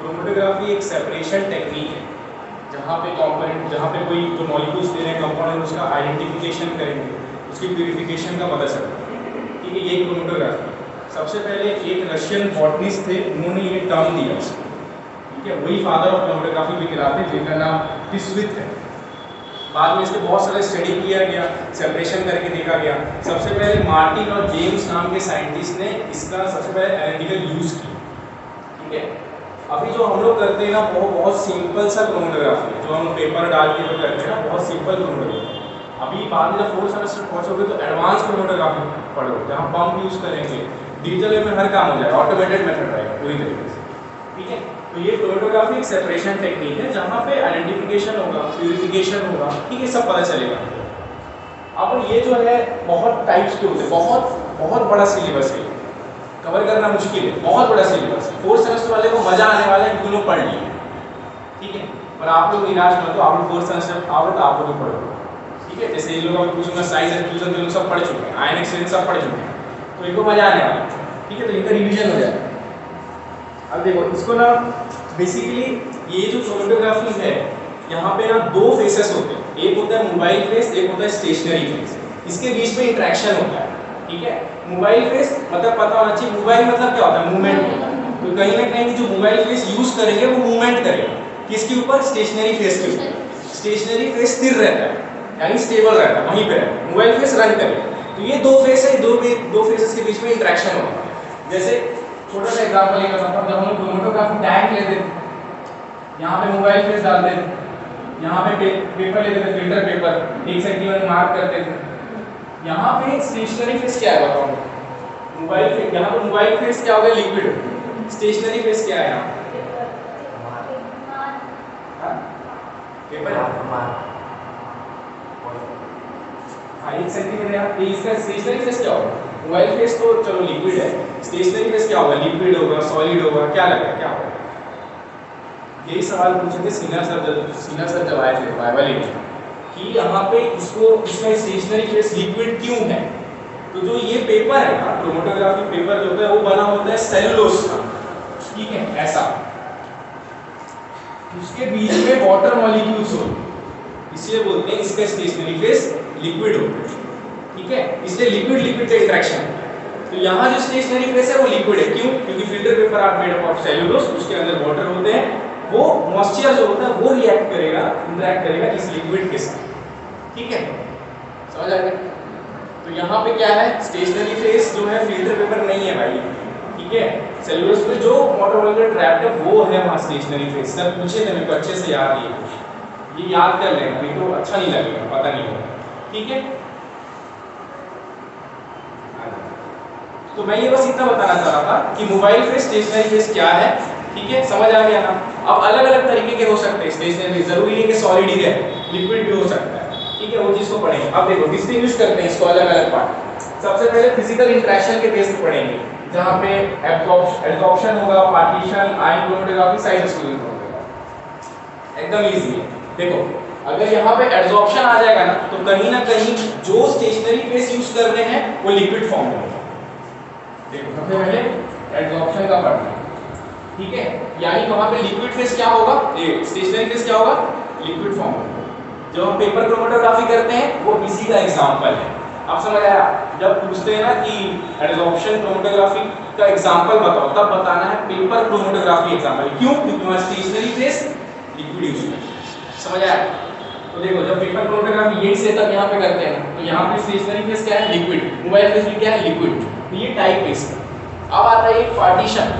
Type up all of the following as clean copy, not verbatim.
Chromatography एक separation technique है जहाँ पे कंपोनेंट, जहाँ पे कोई जो मॉलिक्यूल्स दे रहे हैं कंपाउंड, उसका आइडेंटिफिकेशन करेंगे, उसकी प्यूरिफिकेशन का पता चलता है। ठीक है, ये क्रोमेटोग्राफी। सबसे पहले एक रशियन बॉटनिस्ट थे, उन्होंने ये टर्म दिया। ठीक है, वही फादर ऑफ क्रोमेटोग्राफी भी कहलाते हैं, जिनका नाम टिस्विथ है। बाद में इसके बहुत सारे स्टडी किया गया, सेपरेशन करके देखा गया। सबसे पहले मार्टिन और जेम्स नाम के साइंटिस्ट ने इसका सबसे पहले एनालिटिकल यूज किया। ठीक है, अभी जो हम लोग करते हैं ना वो बहुत सिंपल सा क्रोमेटोग्राफी है, जो हम पेपर डाल के जो करते हैं ना, बहुत सिंपल क्रोमेटोग्राफी। अभी बाद में जब 4th सेमेस्टर पहुंचोगे तो एडवांस क्रोमेटोग्राफी पढ़ोगे, जहाँ पंप यूज करेंगे, डिजिटल वे में हर काम हो जाएगा, ऑटोमेटेड मेथड रहेगा पूरी तरीके से। ठीक है, तो ये क्रोमेटोग्राफी एक सेपरेशन टेक्निक है जहाँ पे आइडेंटिफिकेशन होगा, प्यूरिफिकेशन होगा। ठीक है, सब पता चलेगा। अब ये जो है बहुत टाइप्स के होते हैं, बहुत बड़ा सिलेबस है, कवर करना मुश्किल है, बहुत बड़ा सिलेबस है। 4th सेमेस्टर वाले को मजा आने वाला है, क्योंकि पढ़ लिए। ठीक है, पर आप लोग निराश मत हो, आप लोग 4th सेमेस्टर आओ तो आप लोग पढ़ो। ठीक है, जैसे इन लोगों को पूछूंगा साइज एंड फ्यूजन, तो लोग सब पढ़ चुके हैं, आयन एक्सचेंज सब पढ़ चुके हैं, तो इनको मजा आने वाला है। ठीक है, तो इनका रिवीजन हो जाएगा। अब देखो इसको ना, बेसिकली ये जो क्रोमेटोग्राफी है, यहाँ पे ना दो फेसेस होते हैं, एक होता है मोबाइल फेस, एक होता है स्टेशनरी फेस। इसके बीच में इंटरेक्शन होता है। ठीक है, मोबाइल फेस मतलब पता होना चाहिए, मोबाइल मतलब क्या होता है, मूवमेंट होता है। तो कहीं ना कहीं जो मोबाइल फेस यूज करेंगे वो मूवमेंट करेगा, किसके ऊपर, स्टेशनरी फेस के ऊपर। स्टेशनरी फेस स्थिर रहता है, यानी स्टेबल रहता है, वहीं पे रहता है। मोबाइल फेस रन करेगा। तो ये दो फेस है, दो फेसेस के बीच में इंटरेक्शन होता है। जैसे छोटा सा एग्जांपल लेकर आता हूं, जब हम लोग क्रोमेटोग्राफी टैग लेते थे, यहाँ पे मोबाइल फेस डालते थे, यहाँ पे पेपर लेते थे, फिल्टर पेपर 1 सेंटीमीटर मार्क करते थे। यहाँ पे स्टेशनरी फेस क्या है बताओ, मोबाइल फेस, यहाँ पे मोबाइल फेस क्या होगा, लिक्विड। स्टेशनरी फेस क्या है यहाँ, पेपर। हाँ, 1 सेंटीमीटर यहाँ, इसका स्टेशनरी फेस क्या होगा, मोबाइल फेस तो चलो लिक्विड है, स्टेशनरी फेस क्या होगा, लिक्विड होगा, सॉलिड होगा, क्या लग रहा है, क्या होगा। यही सवाल पूछे थे सीना सर जब आए थे बायोलॉजी में, कि यहाँ पे इसमें स्टेशनरी फेस लिक्विड क्यों है। तो जो ये पेपर है ना, क्रोमेटोग्राफी पेपर जो होता है वो बना होता है सेलुलोज का। ठीक है, ऐसा उसके बीच में वाटर मॉलिक्यूल्स होते हैं, इसलिए बोलते हैं इसका स्टेशनरी फेस लिक्विड होता है। ठीक है, इसलिए लिक्विड का इंटरेक्शन है। तो यहाँ जो स्टेशनरी फेस है वो लिक्विड है, क्यों, क्योंकि filter paper are made up of cellulose, उसके अंदर वाटर होते हैं, वो मॉइस्चर जो होता है वो रिएक्ट करेगा, इंटरेक्ट करेगा इस लिक्विड के साथ। ठीक है, समझ आ गया। तो यहाँ पे क्या है, स्टेशनरी फेस जो है फिल्टर पेपर नहीं है भाई। ठीक है, सेलुलोज में जो वाटर मॉलिक्यूल ट्रैप्ड है वो है वहाँ स्टेशनरी फेस। सर पूछे थे मेरे को अच्छे से याद, ये याद कर लेना, नहीं तो अच्छा नहीं लगेगा, पता नहीं होगा। ठीक है, तो मैं ये बस इतना बताना चाह रहा था कि मोबाइल फेस, स्टेशनरी फेस क्या है। ठीक है, समझ आ गया ना। अब अलग अलग तरीके के हो सकते हैं स्टेशनरी, जरूरी नहीं कि सॉलिड ही है, लिक्विड भी हो सकता है। ठीक है, वो चीज को पढ़ेंगे। अब देखो डिस्टिंग्विश करते हैं इसको अलग अलग पार्ट। सबसे पहले फिजिकल इंटरेक्शन के बेस पे पढ़ेंगे, जहाँ पे एब्जॉर्प्शन होगा, partition, ion chromatography, size exclusion होगा। एकदम इजी है। देखो अगर यहाँ पे एब्जॉर्प्शन आ जाएगा ना, तो कहीं ना कहीं जो स्टेशनरी फेस यूज कर रहे हैं वो लिक्विड फॉर्म में होगा। देखो सबसे पहले एब्जॉर्प्शन का पढ़ना है। ठीक है, यानी वहां पे लिक्विड फेस क्या होगा, स्टेशनरी फेस क्या होगा, लिक्विड फॉर्म में। जो हम पेपर क्रोमेटोग्राफी करते हैं वो इसी का एग्जांपल है। आप समझ आया, जब पूछते हैं ना कि एब्जॉर्प्शन क्रोमेटोग्राफी का एग्जांपल बताओ, तब बताना है पेपर क्रोमेटोग्राफी एग्जांपल। क्यों, क्योंकि वहां स्टेशनरी फेस लिक्विड यूज करते हैं। समझ आया। तो देखो जब पेपर क्रोमेटोग्राफी यही सेटअप यहाँ पे करते हैं, तो यहाँ पे स्टेशनरी फेस क्या है, लिक्विड, मोबाइल फेस भी क्या है, लिक्विड। तो ये टाइप फेस। अब आता है एक पार्टीशन,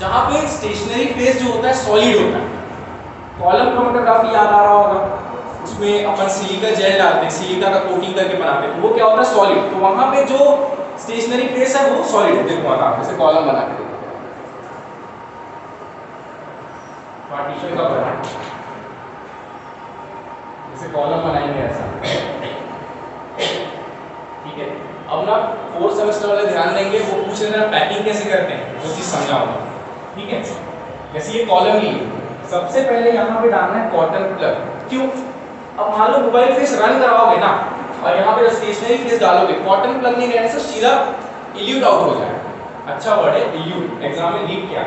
जहाँ पे स्टेशनरी फेस जो होता है सॉलिड होता है। कॉलम क्रोमेटोग्राफी याद आ रहा होगा, उसमें अपन सिलिका जेल डालते हैं, सिलिका का कोटिंग करके बनाते हैं, तो वो क्या होता है, सॉलिड। तो वहां पे जो स्टेशनरी फेस है वो सॉलिड है। देखो आता जैसे कॉलम बना के पार्टीशन का बना, जैसे कॉलम बनाएंगे ऐसा। ठीक है, अब ना 4th सेमेस्टर वाले ध्यान देंगे, वो पूछ रहे हैं पैकिंग कैसे करते हैं, वो चीज समझाऊंगा। ठीक है, जैसे ये कॉलम ही सबसे पहले यहाँ पे डालना है कॉटन प्लग। क्यों, अब मान लो मोबाइल फेस रन कराओगे ना, और यहाँ पे स्टेशनरी फेस डालोगे, कॉटन प्लग नहीं रहने से सीधा इल्यूट आउट हो जाएगा। अच्छा वर्ड है इल्यूट, एग्जाम में लीक किया।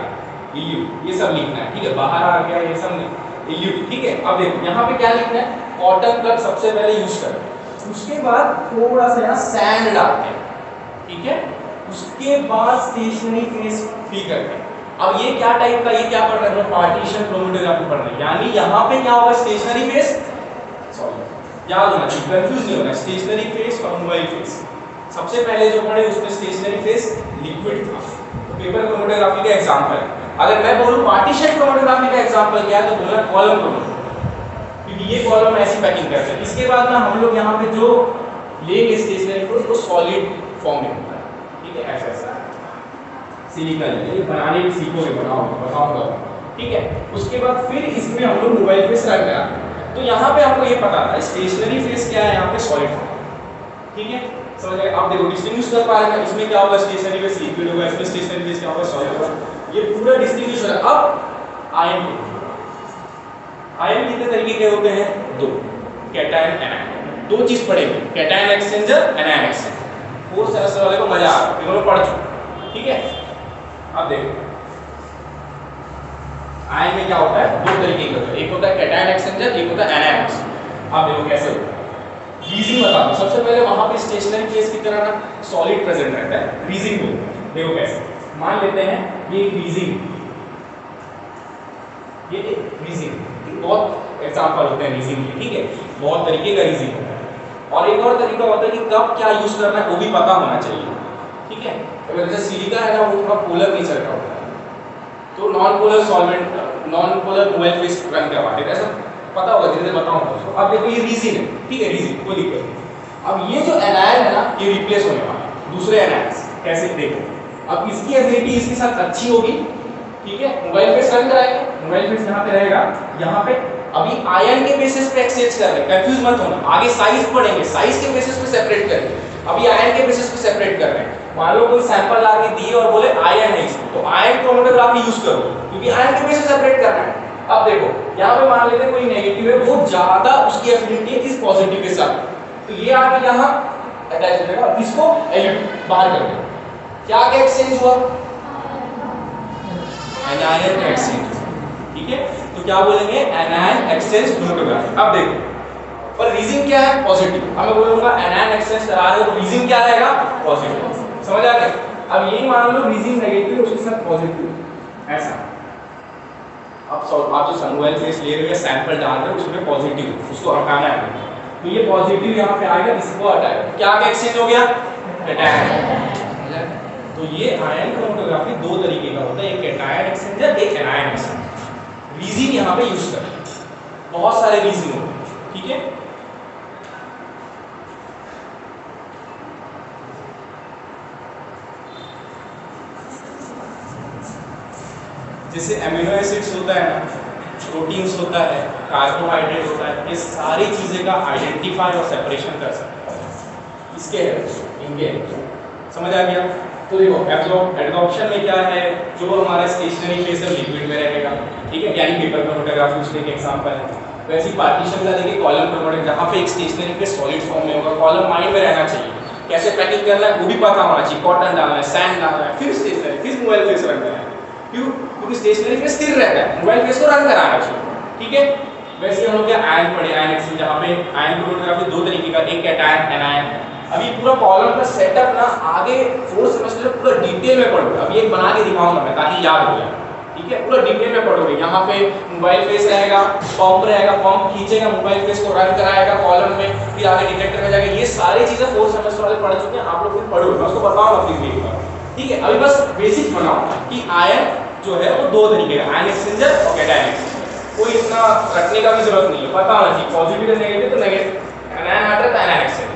इल्यूट, ये सब लिखना है, ठीक है, बाहर आ गया ये सब नहीं, इल्यूट, ठीक है। अब देखो यहाँ पे क्या लिखना है, कॉटन प्लग सबसे पहले यूज करते हैं, उसके बाद थोड़ा सा यहाँ सैंड डालते हैं, ठीक है, उसके बाद स्टेशनरी फेस फिल करते हैं। अब ये क्या टाइप का, ये क्या पढ़ रहे हैं, पार्टीशन क्रोमेटोग्राफी पढ़ रहे हैं, यानी यहाँ पे क्या होगा, स्टेशनरी फेस, सॉरी याद होना चाहिए, कंफ्यूज नहीं होना, स्टेशनरी फेस और मोबाइल फेस। सबसे पहले जो पढ़े उसमें स्टेशनरी फेस लिक्विड था, तो पेपर क्रोमेटोग्राफी का एग्जांपल है। अगर मैं बोलूं पार्टीशन क्रोमेटोग्राफी का एग्जांपल क्या है, तो बोलना कॉलम क्रोमेटोग्राफी, क्योंकि ये कॉलम ऐसी पैकिंग करते हैं। इसके बाद ना हम लोग यहाँ पे जो लेंगे स्टेशनरी को, उसको सॉलिड फॉर्म में होता है, ठीक है, ऐसा सिलिकॉन ये बनाने की सीखोगे, बताऊंगा, ठीक है। उसके बाद फिर इसमें हम लोग मोबाइल फेस रख रहे हैं, तो यहाँ पे हमको ये पता था स्टेशनरी फेस क्या है, यहाँ पे सॉलिड फॉर्म, ठीक है, समझ गए। आप देखो डिस्टिंग्विश कर पा रहे हैं, इसमें क्या होगा, स्टेशनरी फेस लिक्विड होगा, इसमें स्टेशनरी फेस क्या होगा, सॉलिड होगा, ये पूरा डिस्टिंग्विश हो रहा है। अब आयन कितने तरीके के होते हैं, दो, कैटायन एनायन, दो चीज पढ़ेंगे, cation exchanger, anion exchanger, fourth semester वाले को मजा आ रहा है, इन्होंने पढ़ चुके, ठीक है। अब देखो आयन में क्या होता है, दो तरीके के होते हैं, एक होता है कैटायन एक्सचेंजर, एक होता है एनायन एक्सचेंजर। अब देखो कैसे होता है, रीजिंग बता दो। सबसे पहले वहां पे स्टेशनरी फेस की तरह ना सॉलिड प्रेजेंट रहता है, रीजिंग बोलते हैं। देखो कैसे, मान लेते हैं ये रीजिंग, ये रीजिंग, बहुत एग्जांपल होते हैं रीजिंग के, ठीक है, बहुत तरीके का रीजिंग होता है। और एक और तरीका होता है कि कब क्या यूज करना है वो भी पता होना चाहिए, ठीक है। अगर जैसे सिलिका है ना, वो थोड़ा पोलर नेचर का होता है, तो non polar solvent, non polar mobile face run करवाते हैं, ऐसा पता होगा, धीरे धीरे बताऊंगा उसको। अब देखो ये रीजिन है, ठीक है, रीजिन कोई दिक्कत नहीं। अब ये जो एनायन है ना, ये रिप्लेस होने वाला है दूसरे एनायन से, कैसे देखो, अब इसकी एबिलिटी इसके साथ अच्छी होगी, ठीक है, मोबाइल फेस रन कराएंगे, मोबाइल फेस यहाँ पे रहेगा, यहाँ पे अभी आयन के बेसिस पे एक्सचेंज कर रहे हैं, कंफ्यूज मत होना, आगे साइज पढ़ेंगे, साइज के बेसिस पे सेपरेट करेंगे, अभी आयन के बेसिस पे सेपरेट कर रहे हैं। मान लो कोई सैंपल ला के दिए और बोले आयन है इसमें, तो आयन क्रोमेटोग्राफी यूज करो, क्योंकि आयन के बेसिस सेपरेट करना है। अब देखो यहाँ पे मान लेते हैं कोई नेगेटिव है, वो ज्यादा उसकी एफिनिटी है इस पॉजिटिव के साथ, तो ये आके यहाँ अटैच हो जाएगा, इसको एलिट बाहर कर दो, क्या क्या एक्सचेंज हुआ, एनायन का एक्सचेंज, ठीक है, तो क्या बोलेंगे, एनायन एक्सचेंज क्रोमेटोग्राफी। अब देखो पर रीजन क्या है, पॉजिटिव, अब मैं बोलूंगा एनायन एक्सचेंज करा रहे हो तो रीजन क्या रहेगा, पॉजिटिव, समझ आ गया। अब यही मान लो रीजन नेगेटिव उसके साथ पॉजिटिव, ऐसा आप जो सनमोबाइल फेस ले रहे हो या सैंपल डाल रहे हो उसमें पॉजिटिव, उसको हटाना है, तो ये पॉजिटिव यहाँ पे आएगा, इसको हटाएगा, क्या क्या एक्सचेंज हो गया, कैटायन। तो ये आयन क्रोमेटोग्राफी दो तरीके का होता है, एक कैटायन एक्सचेंजर, एक एनायन एक्सचेंजर। रीजन यहाँ पे यूज करते हैं, बहुत सारे रीजन होते हैं, ठीक है। जैसे अमीनो एसिड्स होता है ना, प्रोटीन्स होता है, कार्बोहाइड्रेट होता है, ये सारी चीजें का आइडेंटिफाई और सेपरेशन कर सकते हैं इसके इनके, समझ आ गया। तो देखो एब्जॉर्प्शन में क्या है, जो हमारा स्टेशनरी फेस है लिक्विड में रहेगा, ठीक है, यानी पेपर क्रोमेटोग्राफी उसके एक एग्जांपल है। वैसे ही पार्टीशन का देखिए कॉलम क्रोमेटोग्राफी, जहाँ पे एक स्टेशनरी फेस सॉलिड फॉर्म में होगा, कॉलम माइंड में रहना चाहिए, कैसे पैकिंग करना है वो भी पता होना चाहिए, कॉटन डालना है, सैंड डालना है, फिर स्टेशनरी, फिर मोबाइल फेस रखना है, क्यों, क्योंकि स्टेशनरी फेस स्थिर रहता है, मोबाइल फेस को रन कराना चाहिए, ठीक है। वैसे हम लोग क्या आयन पढ़े, आयन एक्सचेंज, जहाँ पे आयन क्रोमेटोग्राफी दो तरीके का, एक कैटायन एनायन। अभी पूरा कॉलम का सेटअप ना आगे फोर्थ सेमेस्टर में पूरा डिटेल में पढ़ोगे, अभी एक बना के दिखाऊंगा मैं ताकि याद हो जाए, ठीक है, पूरा डिटेल में पढ़ोगे। यहाँ पे मोबाइल फेस रहेगा, पंप रहेगा, पंप खींचेगा मोबाइल फेस को, रन कराएगा कॉलम में, फिर आगे डिटेक्टर में जाएगा, ये सारी चीजें फोर्थ सेमेस्टर वाले पढ़ चुके हैं, आप लोग फिर पढ़ोगे, मैं उसको बताऊंगा फिर एक बार, ठीक है। अभी बस बेसिक बनाओ कि आयन जो है वो दो तरीके का, आयन एक्सचेंजर और कैटायन एक्सचेंजर, कोई इतना रटने का भी जरूरत नहीं है, पता होना चाहिए, पॉजिटिव या नेगेटिव, तो नेगेटिव एनायन मैटर तो एनायन एक्सचेंजर,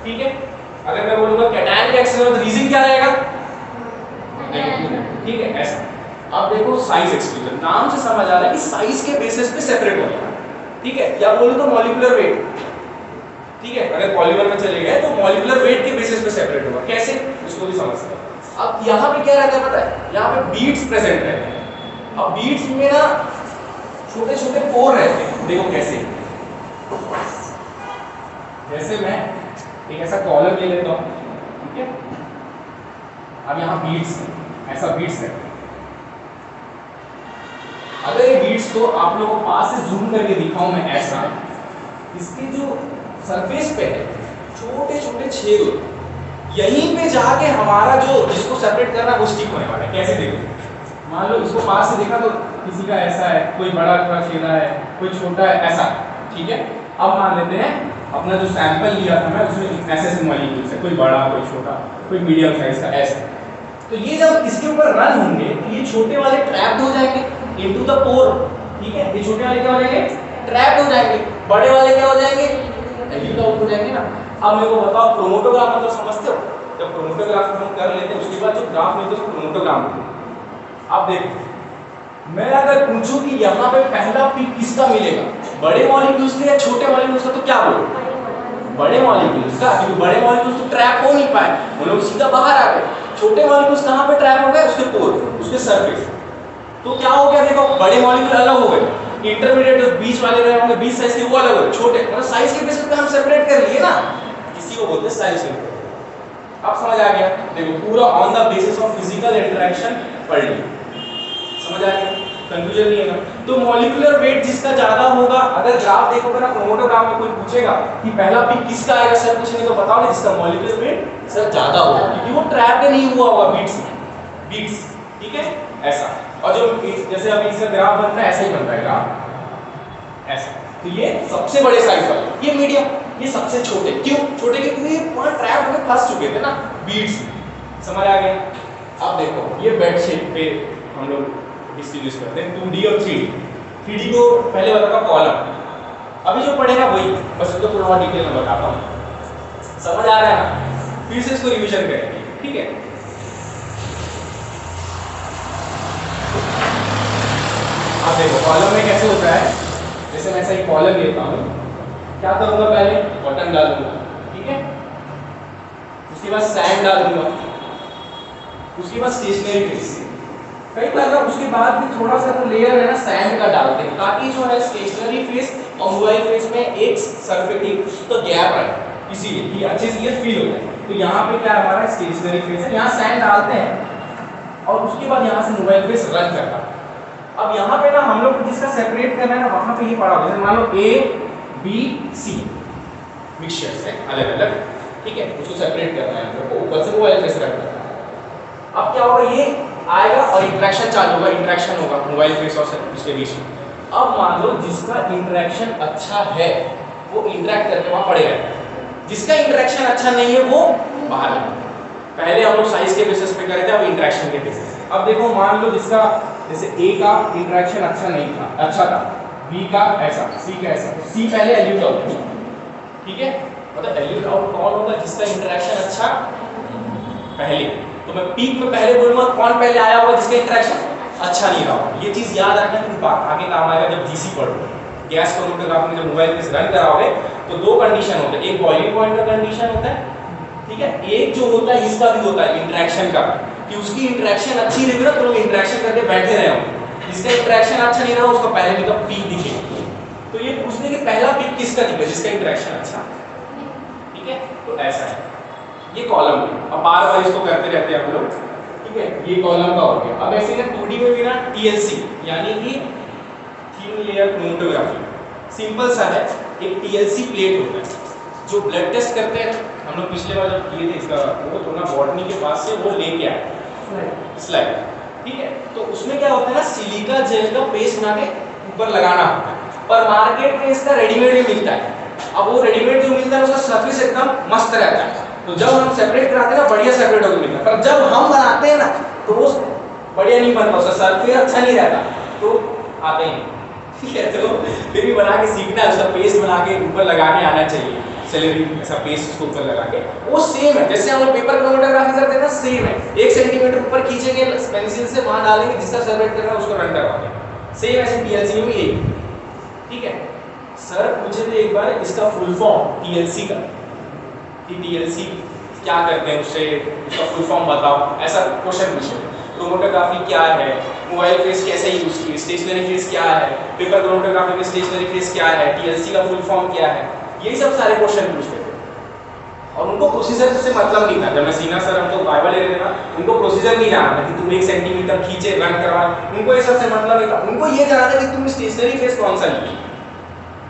ठीक है। अगर मैं बोलूंगा कैटायन का एक्सचेंजर तो रीजन क्या रहेगा, ठीक है, ऐसा। अब देखो साइज एक्सक्लूजन, नाम से समझ आ रहा है कि साइज के बेसिस पे सेपरेट होगा, ठीक है, या बोलूं तो मॉलिक्यूलर वेट, ठीक है, अगर पॉलीमर में चले गए तो मॉलिक्यूलर वेट के बेसिस पे सेपरेट होगा, कैसे उसको भी समझ सकते हैं। अब यहाँ पे क्या रहता है पता है, यहाँ पे बीड्स प्रेजेंट रहते हैं, अब बीड्स में ना छोटे छोटे पोर रहते हैं, देखो कैसे, जैसे मैं एक ऐसा कॉलम ले लेता हूँ, ठीक है, अब यहाँ बीड्स ऐसा बीड्स रहते हैं, अगर ये बीड्स को आप लोगों को पास से जूम करके दिखाऊं मैं ऐसा, इसके जो सरफेस पे है छोटे छोटे छेद होते हैं, यहीं पे जाके हमारा जो जिसको सेपरेट करना है वो स्टिक होने वाला है। कैसे देखो, मान लो इसको पास से देखा तो किसी का ऐसा है, कोई बड़ा थोड़ा छेदा है, कोई छोटा है, ऐसा, ठीक है। अब मान लेते हैं अपना जो सैंपल लिया था मैं उसमें ऐसे मॉलिक्यूल्स है, कोई बड़ा कोई छोटा कोई मीडियम साइज का ऐसा, तो ये जब इसके ऊपर रन होंगे तो ये छोटे वाले ट्रैप्ड हो जाएंगे इनटू द पोर, ठीक है। ये छोटे वाले क्या हो जाएंगे, ट्रैप्ड हो जाएंगे, बड़े वाले क्या हो जाएंगे, एल्यूट आउट हो जाएंगे ना। अब मेरे को बताओ क्रोमेटोग्राफ मतलब समझते हो, जब क्रोमेटोग्राफ हम कर लेते हैं उसके बाद जो ग्राफ मिलते हैं उसको क्रोमेटोग्राम बोलते हैं। अब देखो मैं अगर पूछूं कि यहाँ पे पहला पिक किसका मिलेगा, बड़े मॉलिक्यूल्स का या छोटे मॉलिक्यूल्स का, तो क्या बोलो, बड़े मॉलिक्यूल्स का, क्योंकि बड़े मॉलिक्यूल्स तो ट्रैप हो नहीं पाए, वो लोग सीधा बाहर आ गए। छोटे मॉलिक्यूल्स कहाँ पे ट्रैप हो गए, उसके पोर, उसके सरफेस। तो क्या हो गया, देखो बड़े मॉलिक्यूल अलग हो गए, इंटरमीडिएट जो बीच वाले रहे होंगे 20 साइज के वो अलग हो गए, छोटे मतलब साइज के बेसिस पे हम सेपरेट कर लिए ना, इसी को बोलते हैं साइज सेपरेट। अब समझ आ गया, देखो पूरा on the basis of physical interaction पढ़ लिया, समझ आ गया, कंफ्यूजन नहीं है ना। तो मॉलिक्यूलर वेट जिसका ज्यादा होगा, अगर ग्राफ देखोगे ना क्रोमेटोग्राफ में कोई पूछेगा कि पहला पिक किसका आएगा सर, कुछ नहीं तो बताओगे जिसका मॉलिक्यूलर वेट सर ज्यादा होगा, क्योंकि वो ट्रैप्ड नहीं हुआ होगा बीट्स, ठीक है ऐसा। और जो जैसे अभी इसका ग्राफ बनता है ऐसा ही बनता है ग्राफ ऐसा, तो ये सबसे बड़े साइज वाला, ये मीडियम, ये सबसे छोटे। क्यों छोटे, क्योंकि ये पूरा ट्रैप होकर फंस चुके थे ना बीट्स, समझ आ गया। अब देखो ये बेड शेप पे हम लोग डिस्ट्रीब्यूट करते हैं 2D और 3D। 3D को पहले बताता कॉलम, अभी जो पढ़ेगा वही, बस उसको थोड़ा और डिटेल में बताता हूँ, समझ आ रहा है ना। फिर से इसको रिवीजन करेंगे, ठीक है। अब देखो कॉलम में कैसे होता है, जैसे मैं ऐसा एक कॉलम लेता हूँ, क्या करूँगा, पहले बटन डालूंगा, ठीक है, उसके बाद सैंड डालूंगा, उसके बाद स्टेशनरी फेस, कई बार ना उसके बाद भी थोड़ा सा तो लेयर है ना सैंड का डालते हैं, ताकि जो है स्टेशनरी फेस और मोबाइल फेस में एक सरफेस तो गैप रहे, इसीलिए कि अच्छे से ये फील होता है। तो यहाँ पे क्या हमारा स्टेशनरी फेस है, यहाँ सैंड डालते हैं और उसके बाद यहाँ से मोबाइल फेस रन करता है। अब यहाँ पे ना हम लोग जिसका सेपरेट करना है ना, वहाँ पे ये पड़ा होगा, जैसे मान लो A-B-C मिक्सचर्स है अलग अलग, ठीक है, उसको सेपरेट करना है हम लोग को, ऊपर से मोबाइल फेस रन करना है। अब क्या होगा, ये आएगा और इंटरेक्शन चालू होगा, इंटरेक्शन होगा मोबाइल फेस और उसके बीच में। अब मान लो जिसका इंटरेक्शन अच्छा है वो इंटरेक्ट करके वहां पड़े रहेगा, जिसका इंटरेक्शन अच्छा नहीं है वो बाहर है। पहले हम लोग साइज के बेसिस पे करे थे, अब इंटरेक्शन के बेसिस। अब देखो मान लो जिसका जैसे ए का इंटरेक्शन अच्छा नहीं था, अच्छा था, बी का ऐसा, सी का ऐसा, तो सी पहले एल्यूट आउट, ठीक है, मतलब एल्यूट आउट कौन होगा, जिसका इंटरेक्शन अच्छा पहले। तो मैं पीक में पहले बोलूंगा कौन पहले आया होगा, जिसका इंटरेक्शन अच्छा नहीं रहा। ये चीज याद रखना कि आगे काम आएगा जब जीसी पढ़ोगे। गैस क्रोमेटोग्राफ में जब मोबाइल पे रन कराओगे तो दो कंडीशन होते हैं, एक बॉइलिंग पॉइंट का कंडीशन होता है, ठीक है, एक जो होता है इसका भी होता है इंटरेक्शन का, कि उसकी इंटरेक्शन अच्छी रहेगी ना तो लोग इंटरेक्शन करके बैठे रहे हो, जिसका इंटरेक्शन अच्छा नहीं रहा उसका पहले भी तो पीक दिखेगा। तो ये पूछने कि पहला पीक किसका दिखेगा, जिसका इंटरेक्शन अच्छा, ठीक है। तो ऐसा है ये कॉलम में, अब बार बार इसको करते रहते हैं हम लोग, ठीक है, ये कॉलम का हो गया। अब ऐसे ना 2D में भी ना TLC यानी कि थिन लेयर क्रोमेटोग्राफी सिंपल सा है, एक TLC प्लेट होता है जो ब्लड टेस्ट करते हैं। हम लोग पिछले बार जब किए थे इसका वो तो ना बॉटनी के पास से वो लेके आए स्लाइड, ठीक है। तो उसमें क्या होता है ना, सिलिका जेल का पेस्ट बना के ऊपर लगाना होता है, पर मार्केट में इसका रेडीमेड भी मिलता है। अब वो रेडीमेड जो मिलता है उसका सरफेस एकदम मस्त रहता है, तो जब हम सेपरेट कराते हैं ना बढ़िया सेपरेट होकर मिलता है, पर जब हम बनाते हैं ना तो वो बढ़िया नहीं बनता, उसका सरफेस अच्छा नहीं रहता, तो आते हैं, ठीक है। तो फिर भी बना के सीखना है, उसका पेस्ट बना के ऊपर लगाने आना चाहिए, सेलेरी ऐसा पेस्ट उसको ऊपर लगा के। वो सेम है जैसे हम लोग पेपर क्रोमेटोग्राफी करते हैं ना, सेम है, 1 सेंटीमीटर ऊपर खींचेंगे पेंसिल से, वहां डालेंगे, जिसका सेपरेट करना है उसको रन करवाएंगे, सेम ऐसे TLC में यही, ठीक है। सर पूछे थे एक बार इसका फुल फॉर्म TLC का, कि TLC क्या करते हैं, उससे उसका फुल फॉर्म बताओ, ऐसा क्वेश्चन पूछे। क्रोमेटोग्राफी क्या है, मोबाइल फेस कैसे यूज की, स्टेशनरी फेस क्या है, पेपर क्रोमेटोग्राफी में स्टेशनरी फेस क्या है, TLC का फुल फॉर्म क्या है, यही सब सारे क्वेश्चन पूछते थे। और उनको प्रोसीजर से मतलब नहीं था। जब मैं सीना सर हमको बाइबल ले रहे थे ना, उनको प्रोसीजर नहीं जानना था कि तुम 1 सेंटीमीटर खींचे रन करवा, उनको ये सबसे मतलब नहीं था। उनको ये जानना था कि तुम स्टेशनरी फेस कौन सा लिए,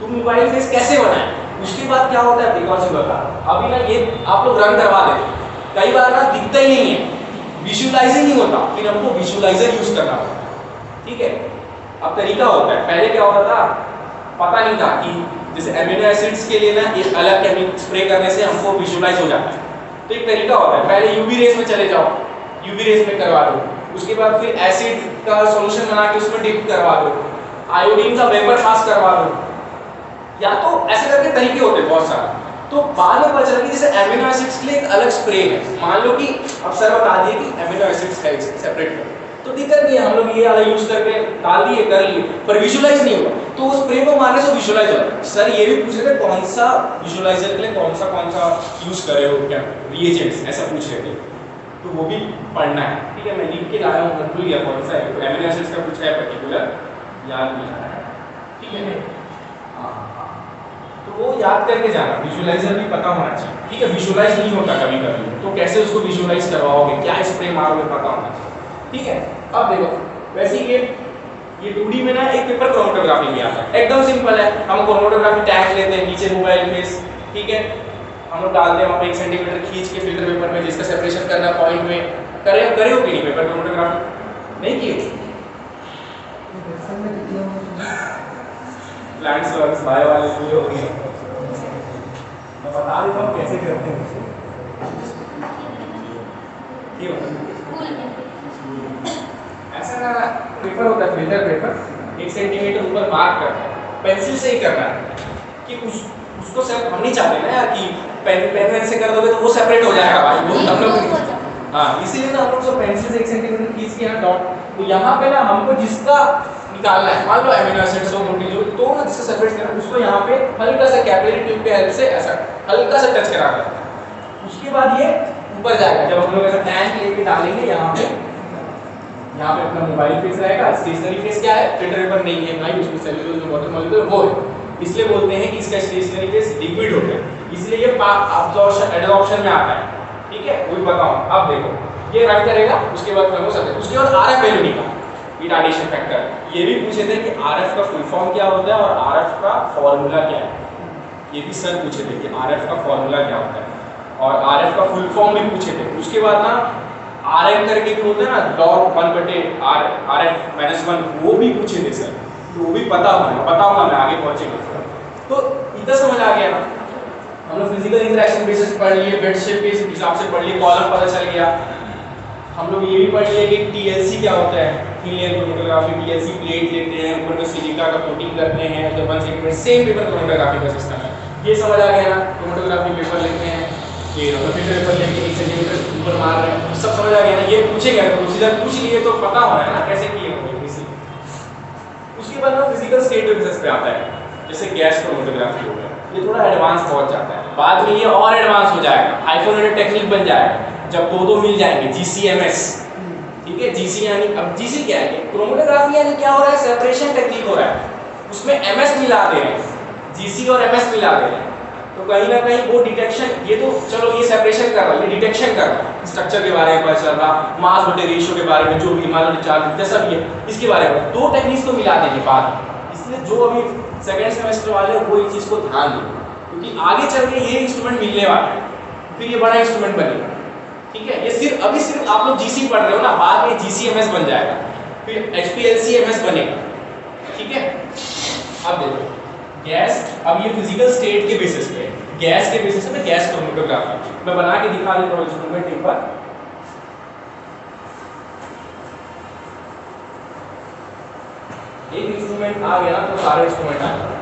तुम मोबाइल फेस कैसे बनाए, उसके बाद क्या होता है प्रिकॉशन बता। अभी ना ये आप लोग रन करवा देते, कई बार ना दिखता ही नहीं है, विजुअलाइजिंग नहीं होता, फिर हमको विजुअलाइजर यूज करना होता है। ठीक है, अब तरीका होता है, पहले क्या होता था, पता नहीं था कि जैसे एमिनो एसिड्स के लिए ना एक अलग केमिकल स्प्रे करने से हमको विजुअलाइज हो जाता है। तो एक तरीका होता है, पहले यूवी रेस में चले जाओ, यूवी रेस में करवा दो, उसके बाद फिर एसिड का सॉल्यूशन बना के उसमें डिप करवा दो, आयोडीन का वेपर पास करवा दो, या तो ऐसे करके तरीके होते हैं बहुत सारे। तो बाद में पता चला कि जैसे एमिनो एसिड्स के लिए एक अलग स्प्रे है, मान लो कि अब सर बता दिए कि एमिनो एसिड्स है सेपरेट कर, तो दिक्कत नहीं है, हम लोग ये वाला यूज करके डाल दिए कर लिए, पर विजुअलाइज नहीं होगा। तो उस स्प्रे को मारने से विजुअलाइज होगा। सर ये भी पूछ रहे थे कौन सा विजुअलाइजर के लिए कौन सा यूज करे हो, क्या रिएजेंट्स, ऐसा पूछ रहे थे, तो वो भी पढ़ना है। ठीक है, मैं लिख के लाया हूँ, भूल गया कौन सा है, तो एमिनो एसिड्स का कुछ है पर्टिकुलर, याद नहीं आ रहा है। ठीक है, हाँ, तो वो याद करके जाना, विजुअलाइजर भी पता होना चाहिए। ठीक है, विजुअलाइज नहीं होता कभी कभी, तो कैसे उसको विजुअलाइज करवाओगे, क्या स्प्रे मारोगे, पता होना चाहिए। ठीक है, अब देखो वैसे ये 2D में ना एक पेपर क्रोमेटोग्राफी में आता है, एकदम सिंपल है। हम क्रोमेटोग्राफी टैग लेते हैं, नीचे मोबाइल फेस, ठीक है, हम लोग डालते हैं वहाँ पे 1 सेंटीमीटर खींच के फिल्टर पेपर में, जिसका सेपरेशन करना पॉइंट में करे हो कि नहीं पेपर क्रोमेटोग्राफी नहीं किए? प्लांट्स वर्क्स बायो वाले पूरे हो गए, मैं बता देता हूँ कैसे करते हैं। ऐसा पेपर होता है फिल्टर पेपर, 1 सेंटीमीटर ऊपर मार्क करना है, पेंसिल से ही करना है कि उसको सिर्फ हम नहीं चाहते ना यार कि पेन से कर दोगे तो वो सेपरेट हो जाएगा भाई, वो हम लोग, हाँ इसीलिए ना हम लोग सब पेंसिल से 1 सेंटीमीटर खींच के यहाँ डॉट, तो यहाँ पे ना हमको जिसका निकालना है, मान लो एमिनो एसिड्स हो मोटी जो, तो ना जिसका सेपरेट करना है उसको यहाँ पे हल्का सा कैपिलरी ट्यूब के हेल्प से ऐसा हल्का सा टच करा देना है। उसके बाद ये ऊपर जाएगा, जब हम लोग ऐसा टैंक लेके डालेंगे यहाँ पे अपना मोबाइल फेस रहेगा। स्टेशनरी फेस क्या है, फिल्टर पेपर नहीं है भाई, उसमें सेल्यूलोज जो वाटर मॉलिक्यूल वो है, इसलिए बोलते हैं कि इसका स्टेशनरी फेस लिक्विड होता है, इसलिए ये अब्जॉर्प्शन एडसॉर्प्शन में आता है। ठीक है, वही बताऊं। अब देखो ये रन करेगा, उसके बाद हो सकता है, उसके बाद आरएफ वैल्यू निकाल, रिटार्डेशन फैक्टर। ये भी पूछे थे कि आरएफ का फुल फॉर्म क्या होता है और आरएफ का फॉर्मूला क्या है, ये भी सर पूछे थे कि आरएफ का फॉर्मूला क्या होता है, और आरएफ का फुल फॉर्म भी पूछे थे। उसके बाद ना आरएफ करके भी होता है ना, log 1/RF-1, वो भी पूछे थे सर, तो वो भी बताऊंगा मैं आगे पहुंचेंगे। तो इतना समझ आ गया ना, हम लोग फिजिकल इंटरेक्शन बेसिस पढ़ लिए, बेड शेप के हिसाब से पढ़ लिए, कॉलम पता चल गया। हम लोग ये भी पढ़ लिए कि टीएलसी क्या होता है, thin layer chromatography, TLC plate लेते हैं, ऊपर में सिलिका का कोटिंग करते हैं, तो 1 सेंटीमीटर सेम पेपर क्रोमेटोग्राफी का सिस्टम है। ये समझ आ गया ना, क्रोमेटोग्राफी पेपर लेते हैं, फिर फिल्टर पेपर लेके 1 सेंटीमीटर ऊपर मार रहे हैं, सब समझ आ गया ना। ये पूछेगा तो प्रोसीजर पूछ लिए तो पता होना है ना कैसे किए होंगे इसी। उसके बाद ना फिजिकल स्टेट बेसिस पे आता है, जैसे गैस क्रोमेटोग्राफी हो गया, ये थोड़ा एडवांस पहुंच जाता है, बाद में ये और एडवांस हो जाएगा, हाइपोनेटेड टेक्निक बन जाएगा जब दो मिल जाएंगे, जीसीएमएस। ठीक है, जीसी यानी, अब जीसी क्या है, क्रोमेटोग्राफी यानी क्या हो रहा है, सेपरेशन टेक्निक हो रहा है, उसमें एमएस मिला दे रहे हैं, जीसी और एमएस मिला दे रहे हैं, तो कहीं ना कहीं वो डिटेक्शन, ये तो चलो ये सेपरेशन कर रहा है, ये डिटेक्शन कर रहा है, स्ट्रक्चर के बारे में पता चल रहा, मास बटे रेशियो के बारे में, जो भी मान लो चार्ज जैसा भी है, इसके बारे में दो टेक्निक्स को मिला देंगे बाद में। इसलिए जो अभी सेकंड सेमेस्टर वाले हैं वो इस चीज को ध्यान दें, क्योंकि आगे चल के ये इंस्ट्रूमेंट मिलने वाला है, फिर ये बड़ा इंस्ट्रूमेंट बनेगा। ठीक है, ये सिर्फ आप लोग जीसी पढ़ रहे हो ना, बाद में जीसीएमएस बन जाएगा, फिर एचपीएलसीएमएस बनेगा। ठीक है, अब देखो गैस, अब ये फिजिकल स्टेट के बेसिस पे, गैस के बेसिस पे गैस क्रोमेटोग्राफी मैं बना के दिखा देता हूँ इंस्ट्रूमेंट एक बार। एक इंस्ट्रूमेंट आ गया तो सारे इंस्ट्रूमेंट आ गए।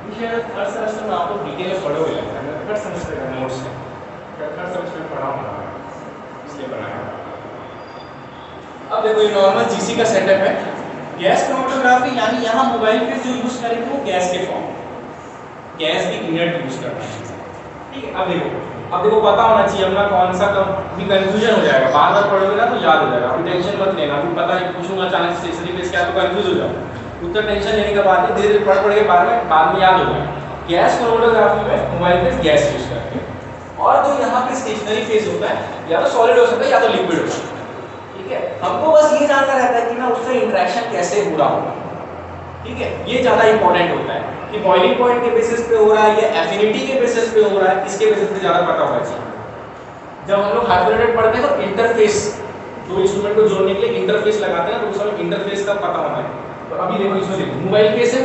थर्ड सेमेस्टर में आप लोग डिटेल में पढ़ोगे लगता है, थर्ड सेमेस्टर का नोट्स है, थर्ड सेमेस्टर में पढ़ा हूँ इसलिए बनाया। अब देखो ये नॉर्मल जीसी का सेटअप है। गैस क्रोमेटोग्राफी यानी यहाँ मोबाइल पे जो यूज करेंगे वो गैस के फॉर्म, गैस की इनर्ट यूज करना है, ठीक है। अब देखो पता होना चाहिए अपना कौन सा भी कंफ्यूजन हो जाएगा, बार बार पढ़ोगे ना तो याद हो जाएगा। अभी टेंशन मत लेना, अभी पता नहीं पूछूंगा अचानक स्टेशनरी पे क्या तो कंफ्यूज हो जाओ, उत्तर टेंशन लेने के बाद धीरे धीरे पढ़ के बाद में याद हो जाएगा। गैस क्रोमेटोग्राफी में मोबाइल पे गैस यूज करते हैं, और जो यहाँ पे स्टेशनरी फेज होता है या तो सॉलिड हो सकता है या तो लिक्विड हो सकता है, ठीक है। हमको बस ये जानना रहता है कि ना उसका इंटरेक्शन कैसे हो रहा होगा, ठीक है। ये ज्यादा इंपॉर्टेंट होता है कि बॉइलिंग पॉइंट के बेसिस पे हो रहा है या एफिनिटी के बेसिस पे हो रहा है, इसके बेसिस पे ज्यादा पता होना चाहिए। जब हम लोग हाइब्रिडेट पढ़ते हैं तो इंटरफेस, दो इंस्ट्रूमेंट को जोड़ने के लिए इंटरफेस लगाते हैं, तो उस समय इंटरफेस का पता होना है। तो अभी देखो इसमें देखो मोबाइल फेस है,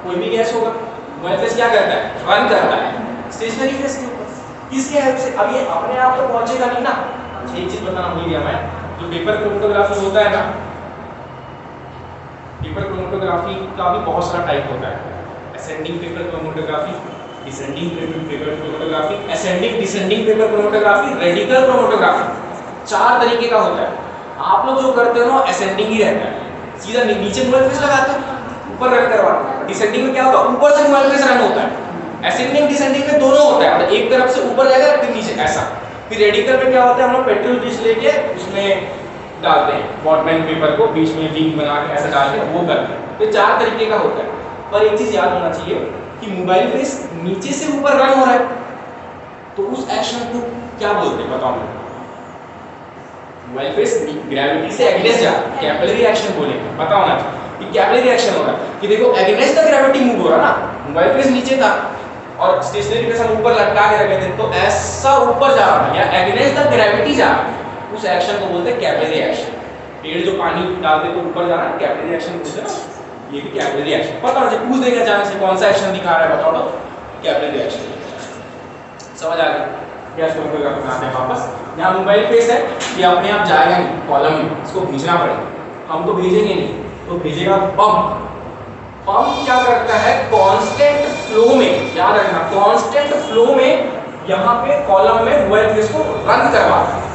कोई भी गैस होगा, मोबाइल फेस क्या करता है, रन करता है स्टेशनरी फेस के ऊपर, किसके हेल्प से। अब ये अपने आप तो पहुंचेगा नहीं ना। अच्छा एक चीज बताना भूल गया मैं, जो पेपर क्रोमेटोग्राफी होता है ना, पेपर क्रोमेटोग्राफी का भी बहुत सारा टाइप होता है। Ascending paper chromatography, descending paper chromatography, ascending descending paper chromatography, radical chromatography, चार तरीके का होता है। आप लोग जो करते हो ना असेंडिंग ही रहता है, सीधा नीचे मोबाइल फेस लगाते हैं, ऊपर रन करवाते हैं। डिसेंडिंग में क्या होता है, ऊपर से मोबाइल फेस रन होता है। असेंडिंग डिसेंडिंग में दोनों होता है, मतलब एक तरफ से ऊपर जाएगा फिर नीचे ऐसा। फिर रेडिकल में क्या होता है, हम लोग पेट्रोल डिश लेके उसमें डालते हैं, बॉटमैन पेपर को बीच में विंग बना के ऐसा डाल के वो करते हैं। तो चार तरीके का होता है, पर एक चीज याद होना चाहिए कि मोबाइल फेस नीचे से ऊपर रन हो रहा है, तो उस एक्शन को क्या बोलते हैं बताओ मुझे। मोबाइल फेस ग्रेविटी से अगेंस्ट जा, कैपिलरी एक्शन बोलेंगे, पता होना चाहिए कि कैपिलरी एक्शन हो रहा है कि देखो अगेंस्ट द ग्रेविटी मूव हो रहा है ना। मोबाइल फेस नीचे था और स्टेशनरी फेस हम ऊपर लटका के रखे थे, तो ऐसा ऊपर जा रहा है या अगेंस्ट द ग्रेविटी जा रहा है, उस एक्शन को बोलते हैं कैपिलरी एक्शन। पेड़ जो पानी डालते तो ऊपर जा रहा है, कैपिलरी एक्शन बोलते हैं ना, ये भी कैपिलरी एक्शन। पता होना चाहिए, पूछ देगा अचानक से कौन सा एक्शन दिखा रहा है बताओ तो, कैपिलरी एक्शन। समझ आ गया? गैस क्रोमेटोग्राफी बनाते हैं वापस। यहाँ मोबाइल फेस है, ये अपने आप जाएगा नहीं कॉलम में, इसको भेजना पड़ेगा, हम तो भेजेंगे नहीं, तो भेजेगा पंप। पंप क्या करता है, कांस्टेंट फ्लो में, याद रखना कांस्टेंट फ्लो में यहाँ पे कॉलम में मोबाइल फेस को रन करवाता है।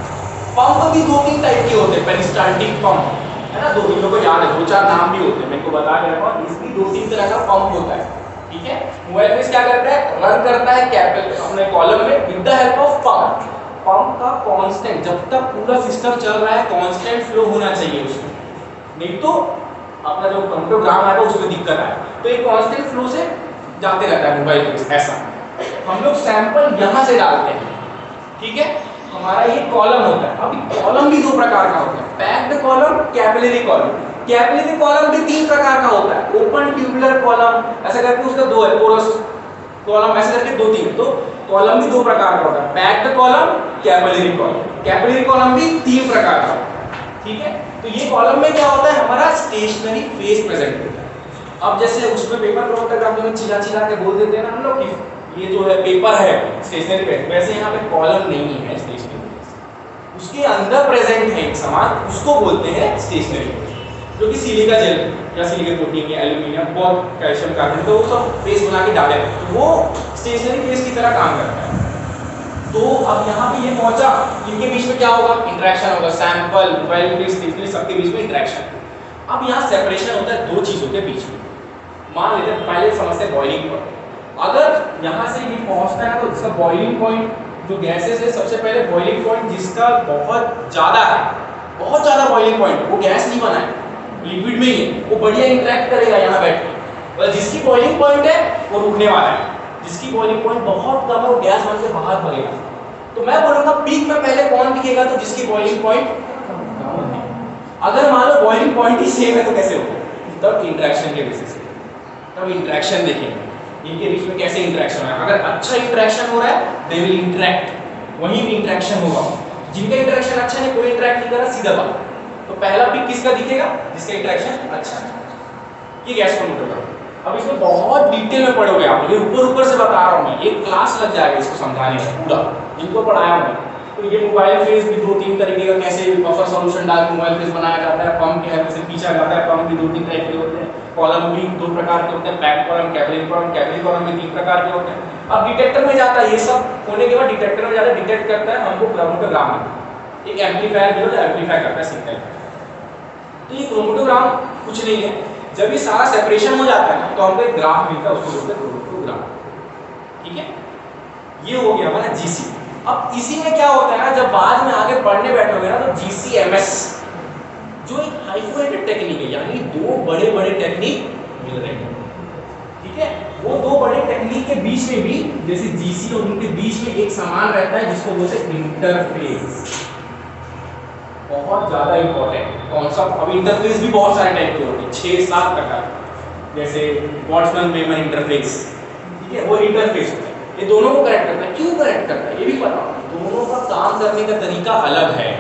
पंप भी दो तीन टाइप के होते हैं, पेरिस्टाल्टिक पंप है ना, दो तीन लोगों को याद है, दो चार नाम भी होते हैं, मैं इनको बता के रखा हूँ। इसकी दो तीन तरह का पंप होता है, ठीक है। मोबाइल फेस क्या करता है, रन करता है कैपिलरी अपने कॉलम में with the help of pump. Pump का कांस्टेंट, जब तक पूरा सिस्टम चल रहा है कांस्टेंट फ्लो होना चाहिए उसमें, नहीं तो अपना जो क्रोमेटोग्राम आएगा उसमें दिक्कत आए। तो एक कांस्टेंट फ्लो से जाते रहता है मोबाइल फेस ऐसा। हम लोग सैंपल यहाँ से डालते हैं, ठीक है। हमारा ये कॉलम होता है। अब कॉलम भी दो प्रकार का होता है, packed column, capillary column. Capillary column भी तीन प्रकार का होता है, ओपन ट्यूबुलर कॉलम ऐसा करके उसका दो है, पोरस कॉलम ऐसे करके दो तीन। तो कॉलम भी दो प्रकार का होता है, packed column, capillary column. Capillary column भी तीन प्रकार का, ठीक है। तो ये कॉलम में क्या होता है, हमारा स्टेशनरी फेज प्रेजेंट होता है। अब जैसे उसमें पेपर क्रोमेटोग्राफी में चिल्ला चिल्ला के बोल देते हैं ना हम लोग कि ये जो है पेपर है स्टेशनरी फेज, वैसे यहाँ पे कॉलम नहीं है स्टेशनरी फेज, उसके अंदर प्रेजेंट है एक सामान, उसको बोलते हैं स्टेशनरी फेज, जो कि सिलिका जेल या सिलिका प्रोटीन या एल्यूमिनियम बहुत कैल्शियम कार्बोनेट, तो वो सब फेस बना के डाले, तो वो स्टेशनरी फेज की तरह काम करता है। तो अब यहाँ पे ये पहुंचा, इनके बीच में क्या होगा, इंटरेक्शन होगा, सैंपल मोबाइल फेस स्टेशनरी सबके बीच में इंटरेक्शन। अब यहाँ सेपरेशन होता है दो चीजों के बीच में। मान लेते हैं पहले समझते हैं बॉइलिंग पॉइंट। अगर यहाँ से ये पहुंचता है तो इसका बॉइलिंग पॉइंट जो गैसेस है, सबसे पहले बॉइलिंग पॉइंट जिसका बहुत ज्यादा है, बहुत ज्यादा बॉइलिंग पॉइंट, वो गैस नहीं बना है, लिक्विड में ही है, वो बढ़िया इंटरेक्ट करेगा यहाँ बैठ के। और जिसकी बॉइलिंग पॉइंट है वो रुकने वाला है, जिसकी बॉइलिंग पॉइंट बहुत कम है वो गैस बन के बाहर भगेगा। तो मैं बोलूंगा पीक में पहले कौन दिखेगा, तो जिसकी बॉइलिंग पॉइंट कम है। अगर मान लो बॉइलिंग पॉइंट ही सेम है तो कैसे होगा, तब इंटरेक्शन के बेसिस पे, तब इंटरेक्शन देखेंगे इनके बीच में कैसे इंटरेक्शन हो रहा है। अगर अच्छा इंटरेक्शन हो रहा है दे विल इंटरेक्ट, वहीं भी इंटरेक्शन होगा। जिनका इंटरेक्शन अच्छा है, कोई इंटरेक्ट नहीं कर रहा, सीधा बात। तो पहला पिक किसका दिखेगा, जिसका इंटरेक्शन अच्छा है। ये गैस क्रोमेटोग्राफी। अब इसमें बहुत डिटेल में पढ़ोगे आप, ये ऊपर से बता रहा हूँ मैं, एक क्लास लग जाएगा इसको समझाने में पूरा, जिनको पढ़ाया हूँ। तो ये मोबाइल फेस भी दो तीन तरीके का, कैसे बफर सॉल्यूशन डाल के मोबाइल फेस बनाया जाता है, पंप के हेल्प से खींचा जाता है, पंप भी दो तीन टाइप के होते हैं, कॉलम भी दो प्रकार के होते हैं, packed column, capillary column. Capillary column में तीन प्रकार के होते हैं। अब डिटेक्टर में जाता है, ये सब होने के बाद डिटेक्टर में जाता है, डिटेक्ट करता है हमको क्रोमेटोग्राम में एक एम्पलीफायर भी होता है, एम्पलीफाई करता है सिग्नल। तो ये क्रोमेटोग्राम कुछ नहीं है, जब ये सारा सेपरेशन हो जाता है ना तो हमको एक ग्राफ मिलता है, उसको बोलते हैं क्रोमेटोग्राम। ठीक है, ये हो गया हमारा जीसी। अब इसी में क्या होता है ना, जब बाद में आगे पढ़ने बैठोगे ना तो जीसीएमएस जो एक हाइफोनेटेड टेक्निक है, यानी दो बड़े बड़े टेक्निक मिल रहे हैं। ठीक है, वो दो बड़े टेक्निक के बीच में भी जैसे जीसी और उनके बीच में एक समान रहता है जिसको बोलते हैं इंटरफेस। बहुत ज्यादा इंपॉर्टेंट कॉन्सेप्ट। अब इंटरफेस भी बहुत सारे टाइप के होते हैं, 6-7 प्रकार, जैसे बोल्ट्जमैन-मेमन इंटरफेस। ठीक है, वो इंटरफेस होता है, ये दोनों को कनेक्ट करता है। क्यों कनेक्ट करता है ये भी पता हो, दोनों का काम करने का तरीका अलग है,